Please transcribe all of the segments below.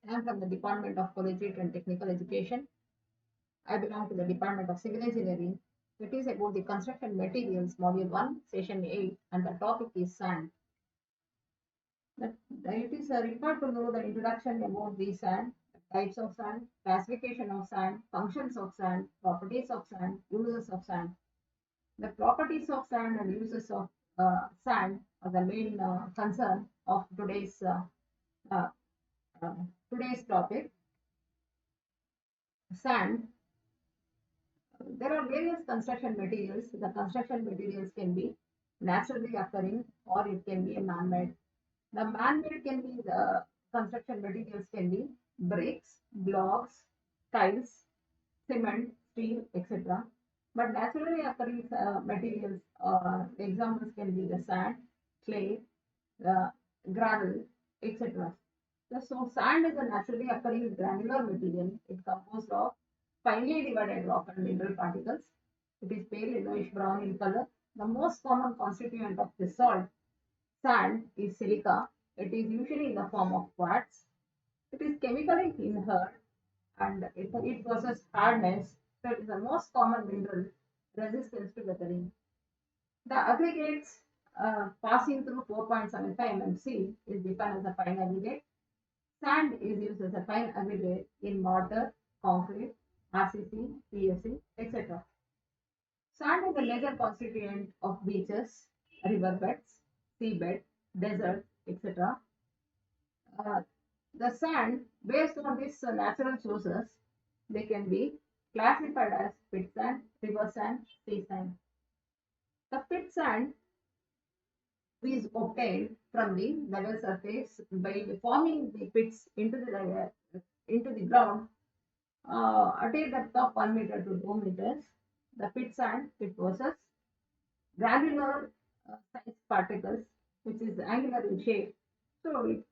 I am from the Department of Collegiate and Technical Education. I belong to the Department of Civil Engineering. It is about the construction materials, Module 1, Session 8, and the topic is sand. It is required to know the introduction about the sand, types of sand, classification of sand, functions of sand, properties of sand, uses of sand. The properties of sand and uses of sand are the main concern of uh, today's topic. Sand. There are various construction materials. The construction materials can be naturally occurring or it can be a man-made. The man-made can be the construction materials can be bricks, blocks, tiles, cement, steel, etc. But naturally occurring materials, examples can be the sand, clay, uh, gravel, etc. So sand is a naturally occurring granular material. It composed of finely divided rock and mineral particles. It is pale yellowish brown in color. The most common constituent of this salt, sand, is silica. It is usually in the form of quartz. It is chemically inert and it possesses hardness. So it is the most common mineral resistance to weathering. The aggregates passing through 4.75 mmC is defined as a fine aggregate. Sand is used as a fine aggregate in mortar, concrete, RCC, PSC, etc. Sand is a major constituent of beaches, riverbeds, seabed, desert, etc. Uh, the sand, based on these natural sources, they can be classified as pit sand, river sand, sea sand. The pit sand is obtained from the level surface by forming the pits into the ground at a depth of 1 meter to 2 meters. The pit sand it possesses granular size particles, which is angular in shape. So it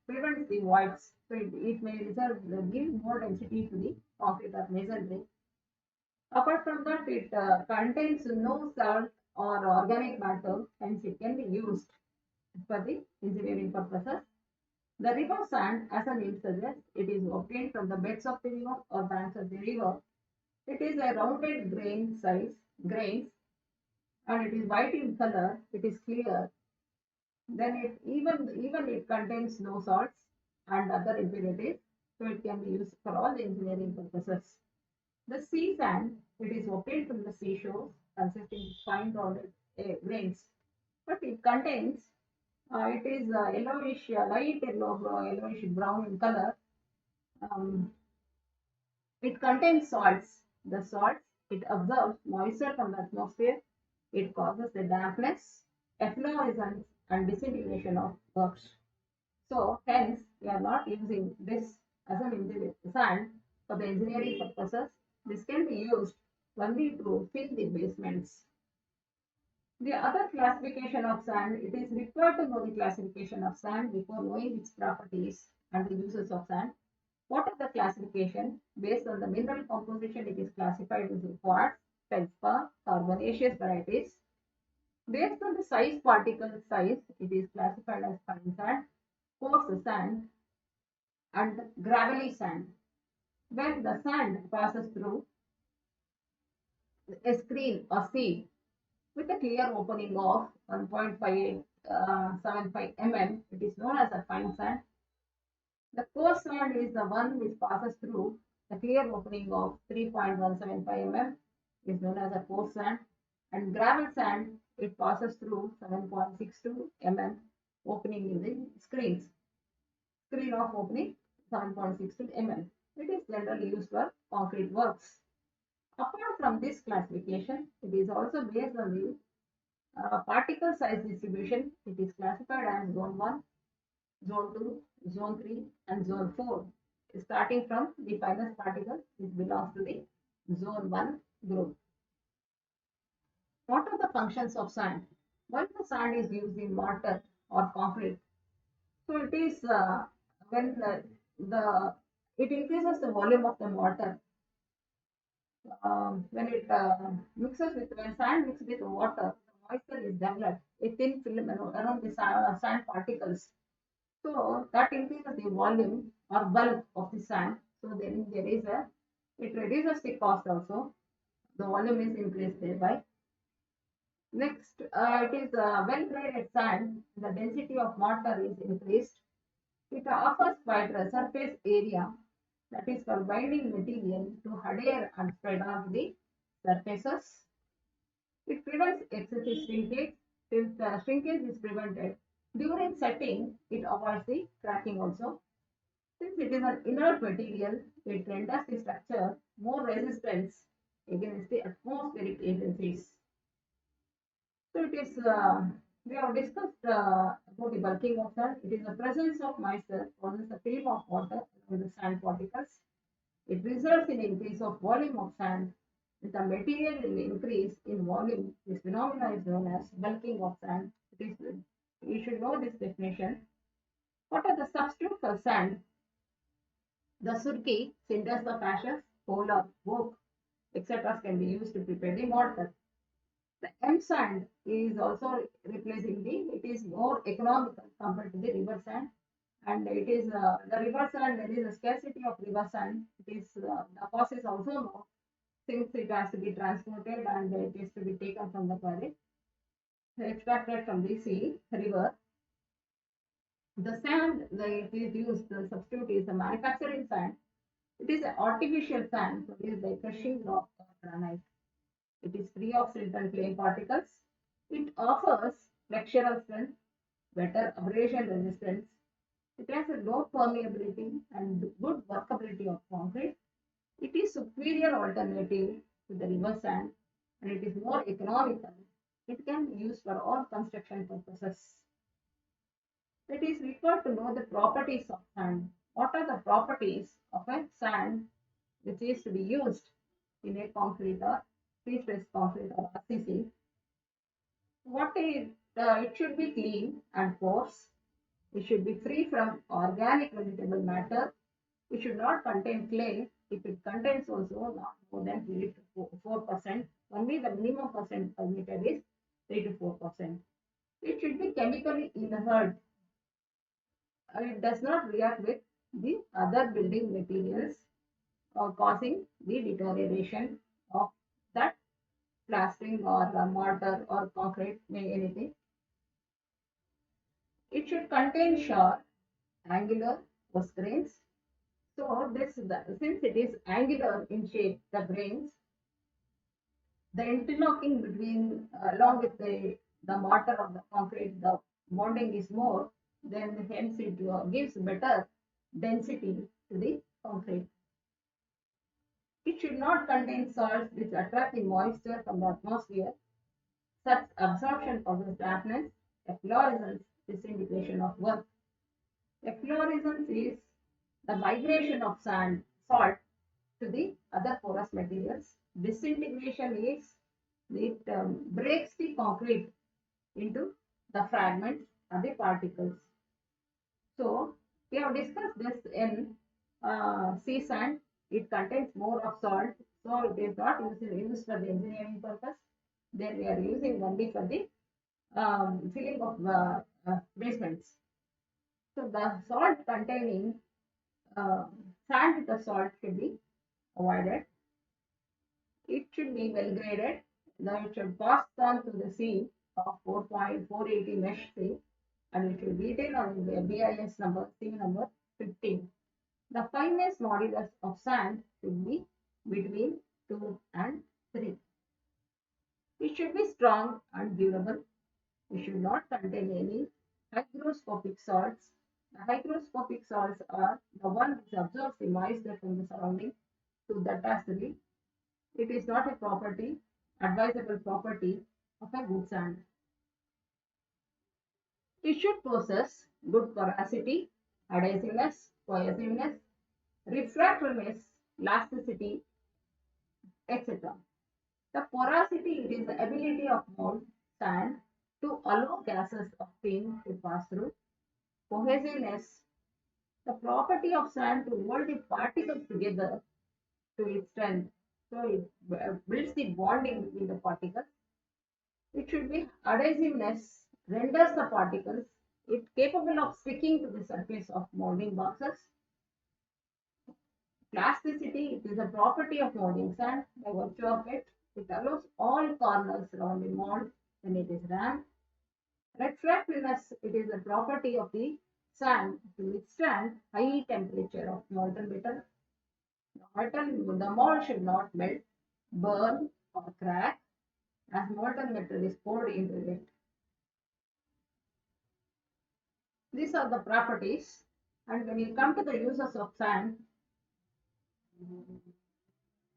prevents the voids. So it may give more density to the concrete or masonry. Apart from that, it contains no salt or organic matter, hence it can be used for the engineering purposes. The river sand, as the name suggests, it is obtained from the beds of the river or banks of the river. It is a rounded grains, and it is white in color. It is clear. Then even it contains no salts and other impurities, so it can be used for all the engineering purposes. The sea sand, it is obtained from the seashore, consisting of fine rounded grains, but it contains it is yellowish, light yellowish brown in color. Um, it contains salts. The salts, it absorbs moisture from the atmosphere. It causes the dampness, efflorescence, and disintegration of works. So, hence, we are not using this as an sand for the engineering purposes. This can be used only to fill the basements. The other classification of sand, it is required to know the classification of sand before knowing its properties and the uses of sand. What is the classification? Based on the mineral composition, it is classified into quartz, feldspar, carbonaceous varieties. Based on the particle size, it is classified as fine sand, coarse sand, and gravelly sand. When the sand passes through a screen or sieve with a clear opening of 1.575 mm, it is known as a fine sand. The coarse sand is the one which passes through the clear opening of 3.175 mm, is known as a coarse sand, and gravel sand it passes through 7.62 mm opening in the screen of opening 7.62 mm. It is generally used for concrete works. Apart from this classification, it is also based on the particle size distribution. It is classified as zone 1, zone 2, zone 3, and zone 4. Starting from the finest particle, it belongs to the zone 1 group. What are the functions of sand? Why the sand is used in mortar or concrete? So it is when the it increases the volume of the mortar when it mixes with when sand mixes with water, the moisture is developed a thin film around the sand particles. So that increases the volume or bulk of the sand. So then there is a, it reduces the cost also. The volume is increased thereby. Next, it is well-graded sand. The density of mortar is increased. It offers wider surface area, that is for binding material to adhere and spread on the surfaces. It prevents excessive shrinkage. Since the shrinkage is prevented during setting, it avoids the cracking also. Since it is an inert material, it renders the structure more resistant against the atmospheric agencies. So it is, we have discussed about the bulking of sand. It is the presence of moisture causes a film of water around the sand particles. It results in increase of volume of sand. If the material will increase in volume, this phenomenon is known as bulking of sand. It is, you should know this definition. What are the substitutes for sand? The surki, cinders of ashes, coal or coke, etc. can be used to prepare the mortar. The M sand is also replacing it is more economical compared to the river sand. And it is the river sand, there is a scarcity of river sand. It is, the cost is also more since it has to be transported and it is to be taken from the quarry, extracted from the sea, river. The sand that it is used, the substitute is the manufacturing sand. It is an artificial sand produced by crushing rock or granite. It is free of silt and clay particles. It offers flexural strength, better abrasion resistance. It has a low permeability and good workability of concrete. It is superior alternative to the river sand and it is more economical. It can be used for all construction purposes. It is required to know the properties of sand. What are the properties of a sand which is to be used in a concrete or pre-stressed concrete or RCC? What is, it should be clean and porous. It should be free from organic vegetable matter. It should not contain clay. If it contains also not more than 3 to 4%, only the minimum percent permitted is 3 to 4%. It should be chemically inert. It does not react with the other building materials or causing the deterioration of that plastering or mortar or concrete, anything. It should contain sharp, angular coarse grains. So since it is angular in shape, the grains, the interlocking between along with the mortar of the concrete, the bonding is more, then hence it gives better density to the concrete. It should not contain salts which attract the moisture from the atmosphere. Such absorption causes dampness. Efflorescence is indication of work. Efflorescence is the migration of salt to the other porous materials. Disintegration is it breaks the concrete into the fragments or the particles. So we have discussed this in sea sand. It contains more of salt, so it is not used for the engineering purpose. Then we are using only for the filling of basements. So the salt containing sand with the salt should be avoided. It should be well graded. Then it should pass on to the sea of 4.480 mesh sea and it should be detailed on the BIS number C number 15. The fineness modulus of sand should be between 2 and 3. It should be strong and durable. It should not contain any hygroscopic salts. The hygroscopic salts are the one which absorbs the moisture from the surrounding to that as the it is not a property, advisable property of a good sand. It should possess good porosity, adhesiveness, cohesiveness, refractoriness, elasticity, etc. The porosity it is the ability of mold sand to allow gases of steam to pass through. Cohesiveness, the property of sand to hold the particles together to its strength. So it builds the bonding between the particles. It should be adhesiveness, renders the particles it capable of sticking to the surface of molding boxes. Plasticity, it is a property of molding sand. By virtue of it, it allows all corners around the mold when it is ramped. Reflectiveness, it is a property of the sand to withstand high temperature of molten metal. The mold should not melt, burn, or crack as molten metal is poured into it. These are the properties. And when you come to the uses of sand,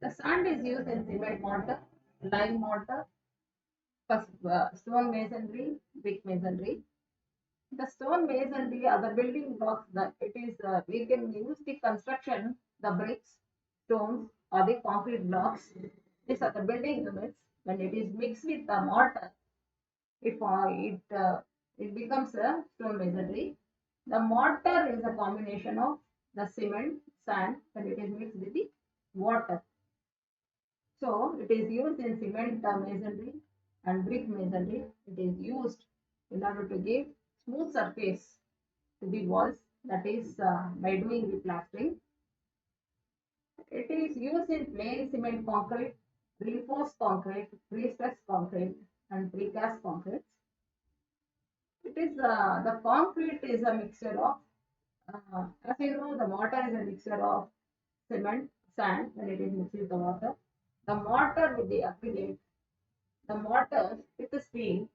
the sand is used in cement mortar, lime mortar, stone masonry, brick masonry. The stone masonry are the building blocks that it is, we can use the construction, the bricks, stones, or the concrete blocks. These are the building units. When it is mixed with the mortar, it becomes a stone masonry. The mortar is a combination of the cement, sand, when it is mixed with the water. So it is used in cement masonry and brick masonry. It is used in order to give smooth surface to the walls, that is by doing the plastering. It is used in plain cement concrete, reinforced concrete, pre-stressed concrete, and precast concrete. It is the concrete is a mixture of, as you know, the mortar is a mixture of cement, sand when it is mixed with the water. The mortar with the aggregate, the mortars with the steel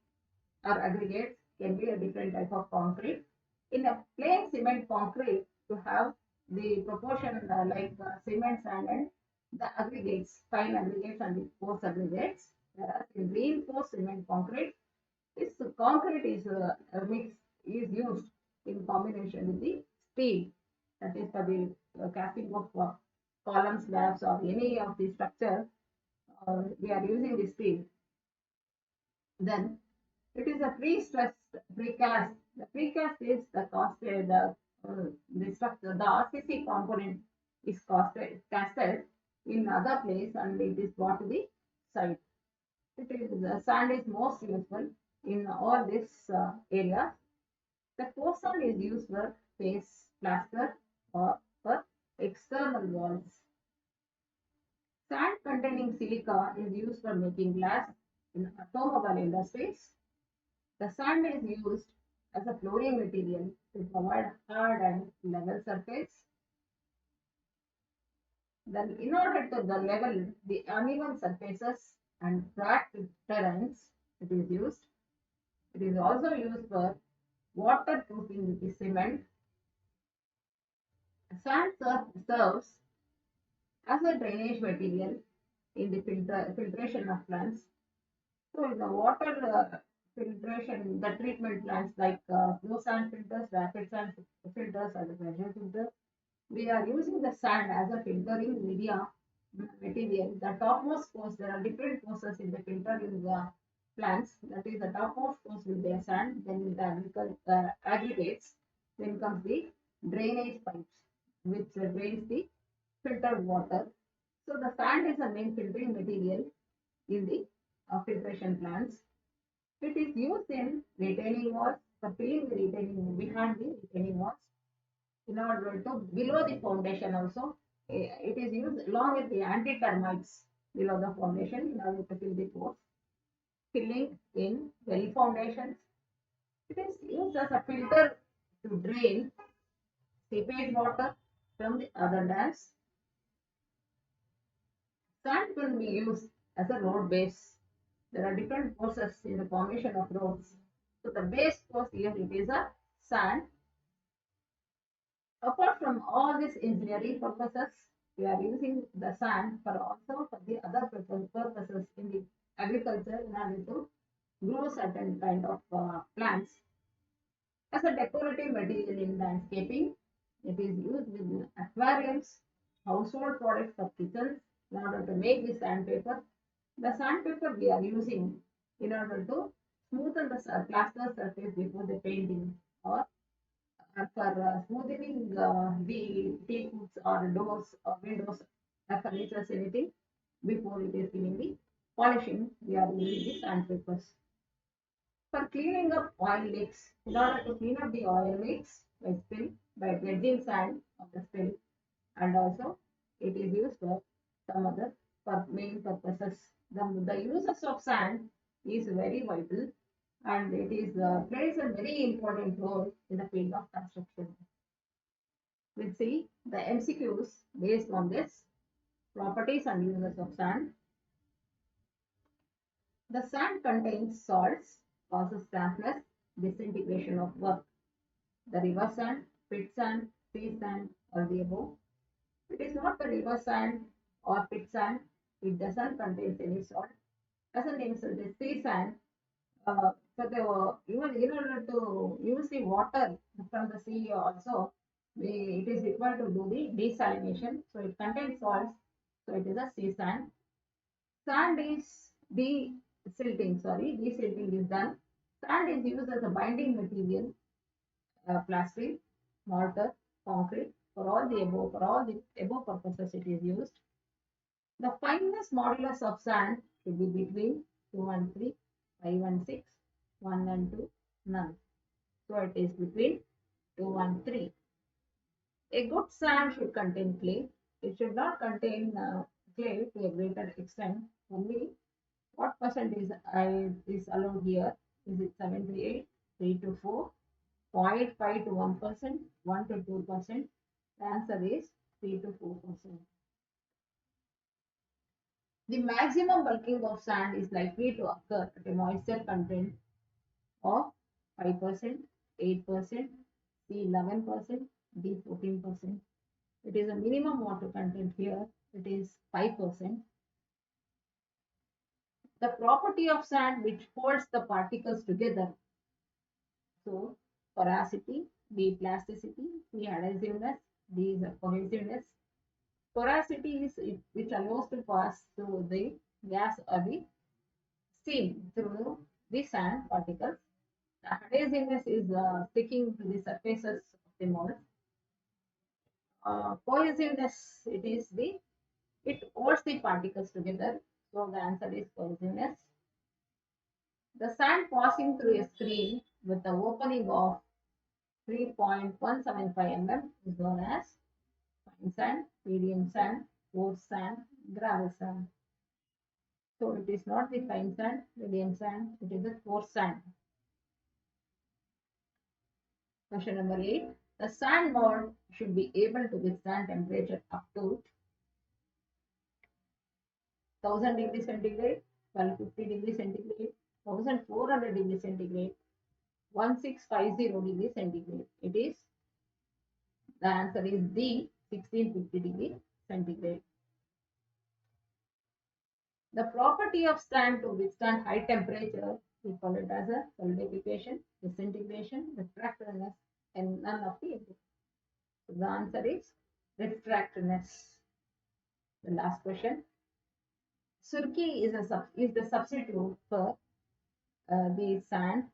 or aggregates can be a different type of concrete. In a plain cement concrete, to have the proportion like cement, sand, and the aggregates, fine aggregates and the coarse aggregates. Whereas in reinforced cement concrete, this concrete is mixed, is used in combination with the steel. That is for the casting of columns, slabs, or any of the structure. We are using the steel. Then it is a pre-stressed precast. The precast is the casted, the structure, the RCC component is casted in other place and it is brought to the site. It is the sand is most useful in all this area. The coarse sand is used for face plaster or for external walls. Sand containing silica is used for making glass in automobile industries. The sand is used as a flooring material to provide hard and level surface. Then, in order to the level the uneven surfaces and cracked terrains, it is used. It is also used for waterproofing the cement. Sand serves as a drainage material in the filtration of plants. So, in the water filtration, the treatment plants like flow sand filters, rapid sand filters, and the pressure filters, we are using the sand as a filtering media material. The topmost course, there are different courses in the filtering plants. That is, the topmost course will be a sand, then the aggregates, then comes the drainage pipes, which drains the filtered water. So the sand is a main filtering material in the filtration plants. It is used in retaining walls, for filling the retaining behind the retaining walls in order to below the foundation also. It is used along with the anti-termites below the foundation in order to fill the pores. Filling in well foundations. It is used as a filter to drain seepage water from the other dams. Sand can be used as a road base. There are different courses in the formation of roads. So the base course here it is a sand. Apart from all these engineering purposes, we are using the sand for also for the other purposes in the agriculture in order to grow certain kind of plants. As a decorative material in landscaping, it is used in aquariums, household products for kitchens in order to make the sandpaper. The sandpaper we are using in order to smoothen the plaster surface before the painting or for smoothing the teakups or doors or windows or furniture, anything before it is giving the polishing, we are using the sandpapers. For cleaning up oil leaks, in order to clean up the oil leaks by spill, by dredging sand of the spill, and also it is used for some other main purposes. The uses of sand is very vital, and it is plays a very important role in the field of construction. We'll see the MCQs based on this properties and uses of sand. The sand contains salts, causes dampness, disintegration of work. The river sand, pit sand, sea sand, or the above. It is not the river sand or pit sand. It doesn't contain any salt. As a name suggests, sea sand. So they were even in order to use the water from the sea also, it is required to do the desalination. So it contains salts. So it is a sea sand. Sand is desilting. Sorry, desilting is done. Sand is used as a binding material, plastering, mortar, concrete. For all the above purposes, it is used. The fineness modulus of sand should be between 2 and 3, 5 and 6, 1 and 2, none. So it is between 2 and 3. A good sand should contain clay. It should not contain clay to a greater extent. Only what percent is allowed here? Is it 7 to 8, 3 to 4, 0.5 to 1%, 1 to 2%? The answer is 3 to 4%. The maximum bulking of sand is likely to occur at a moisture content of 5%, 8%, C 11%, D 14%. It is a minimum water content here. It is 5%. The property of sand which holds the particles together. So porosity, B plasticity, C adhesiveness, D is cohesiveness. Porosity is it, which allows to pass through the gas or the steam through the sand particles. The adhesiveness is sticking to the surfaces of the mold. Cohesiveness, it holds the particles together. So the answer is cohesiveness. The sand passing through a screen with the opening of 3.175 mm is known as fine sand, medium sand, coarse sand, gravel sand. So it is not the fine sand, medium sand, it is the coarse sand. Question number 8. The sand mold should be able to withstand temperature up to 1000 degrees centigrade, 1250 degrees centigrade, 1400 degrees centigrade, 1650 degrees centigrade. The answer is D, 1650 degrees centigrade. The property of sand to withstand high temperature, we call it as a solidification, disintegration, refractoriness, and none of the above. So the answer is refractoriness. The last question. Surki is the substitute for the sand,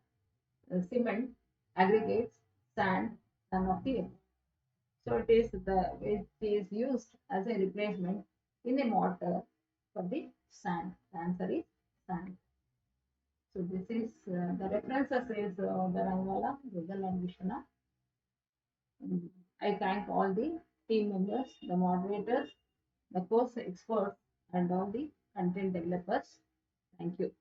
cement, aggregates, sand, none of the above. So it is used as a replacement in a mortar for the sand. The answer is sand. So this is the references is the Rangwala, Google and Vishwana. I thank all the team members, the moderators, the course experts, and all the content developers. Thank you.